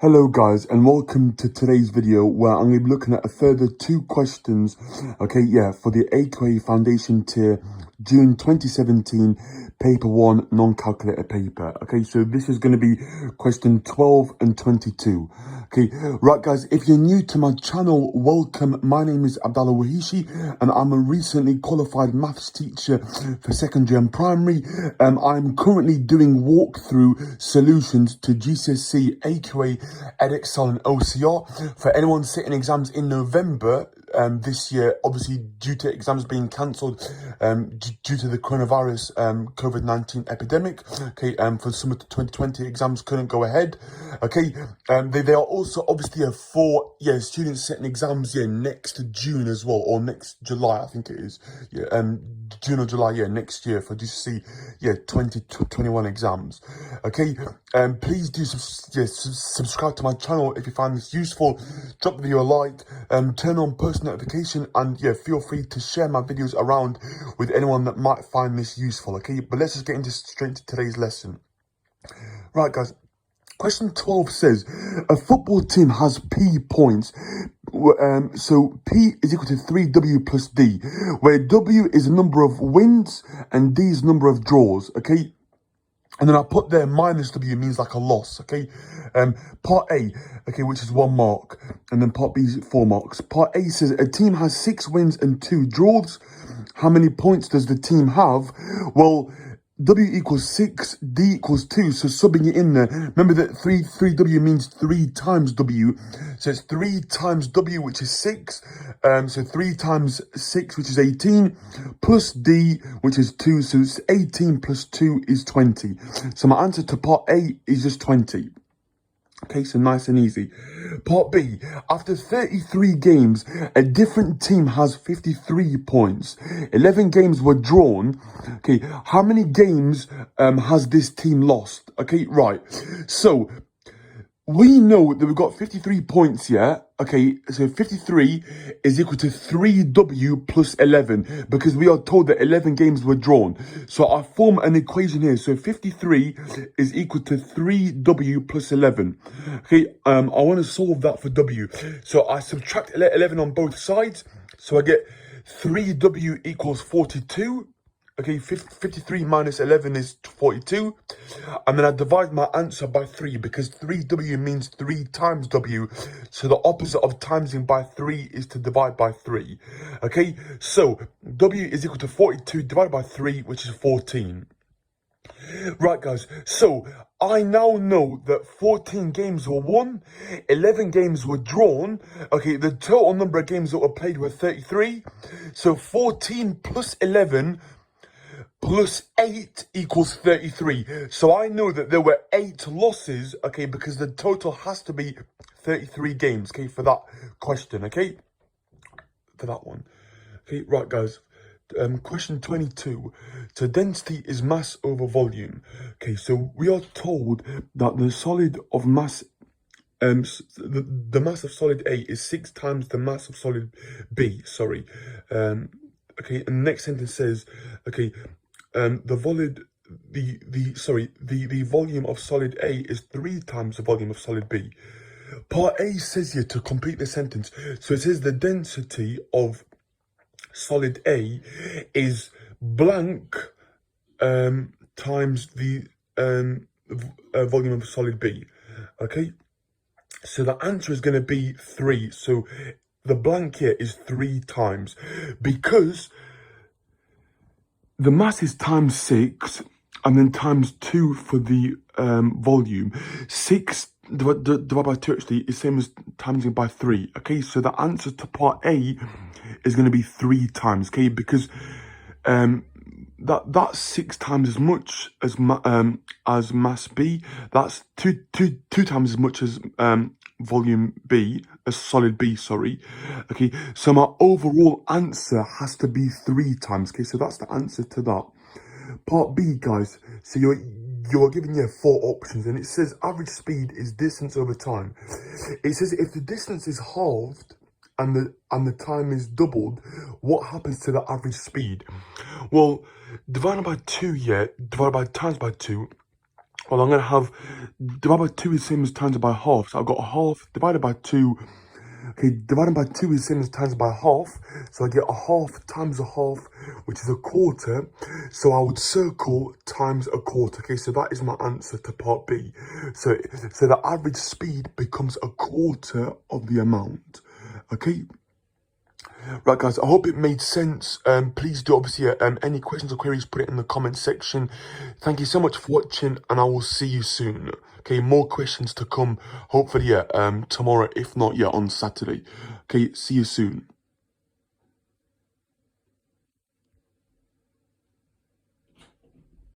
Hello guys, and welcome to today's video where I'm going to be looking at a further two questions, for the AQA Foundation Tier June 2017 Paper 1 Non-Calculator Paper. Okay, so this is going to be question 12 and 22. Okay, right guys, if you're new to my channel, welcome. My name is Abdallah Wahishi and I'm a recently qualified maths teacher for secondary and primary. I'm currently doing walkthrough solutions to GCSE, AQA, Edexcel and OCR for anyone sitting exams in November this year, obviously due to exams being cancelled due to the coronavirus COVID-19 epidemic. Okay, for summer 2020 exams couldn't go ahead. Okay, they are also obviously for students sitting exams next June as well, or next July I think it is. June or July next year for GCSE 2021 exams. Okay, please do subscribe to my channel if you find this useful. Drop the video a like, turn on post notification, and feel free to share my videos around with anyone that might find this useful. Okay, but let's just get straight into today's lesson. Right guys, question 12 says a football team has P points, so P is equal to 3W plus D, where W is the number of wins and D is the number of draws. Okay, and then I put there minus W means like a loss. Okay, part A, okay, which is 1 mark, and then part B is 4 marks. Part A says a team has 6 wins and 2 draws. How many points does the team have? Well, W equals 6, D equals 2, so subbing it in there. Remember that 3W means 3 times W, so it's 3 times W, which is 6, so 3 times 6, which is 18, plus D, which is 2, so it's 18 plus 2 is 20. So my answer to part A is just 20. Okay, so nice and easy. Part B, after 33 games, a different team has 53 points. 11 games were drawn. Okay, how many games has this team lost? Okay, right. So we know that we've got 53 points here. Okay, so 53 is equal to 3W plus 11 because we are told that 11 games were drawn. So I form an equation here. So 53 is equal to 3W plus 11. Okay, I want to solve that for W. So I subtract 11 on both sides. So I get 3W equals 42. Okay, 53 minus 11 is 42. And then I divide my answer by 3 because 3W means 3 times W. So the opposite of timesing by 3 is to divide by 3. Okay, so W is equal to 42 divided by 3, which is 14. Right, guys, so I now know that 14 games were won, 11 games were drawn. Okay, the total number of games that were played were 33. So 14 plus 11 plus 8 equals 33. So I know that there were 8 losses, okay, because the total has to be 33 games, okay, for that question, okay, for that one. Okay, right, guys, question 22. So density is mass over volume. Okay, so we are told that the solid of mass, the mass of solid A is 6 times the mass of solid B, sorry. Okay, and the next sentence says, okay, the volume of solid A is 3 times the volume of solid B. Part A says here to complete the sentence. So it says the density of solid A is blank times the volume of solid B. Okay, so the answer is going to be 3. So the blank here is 3 times because the mass is times 6 and then times 2 for the volume. 6 divided by 2 actually is same as timesing by 3. Okay, so the answer to part A is going to be 3 times. Okay, because that's 6 times as much as mass B. That's two times as much as volume B, as solid B, sorry. Okay, so my overall answer has to be 3 times. Okay, so that's the answer to that. Part B, guys, so you're given here 4 options, and it says average speed is distance over time. It says if the distance is halved and the time is doubled, what happens to the average speed? Well, divided by 2, divided by times by 2, Well, I'm going to have divided by 2 is the same as times by half. So I've got a half divided by 2. Okay, divided by 2 is the same as times by half. So I get a half times a half, which is a quarter. So I would circle times a quarter. Okay, so that is my answer to part B. So the average speed becomes a quarter of the amount. Okay. Right, guys, I hope it made sense. Please do, obviously, any questions or queries, put it in the comment section. Thank you so much for watching, and I will see you soon. Okay, more questions to come, hopefully, tomorrow, if not, on Saturday. Okay, see you soon.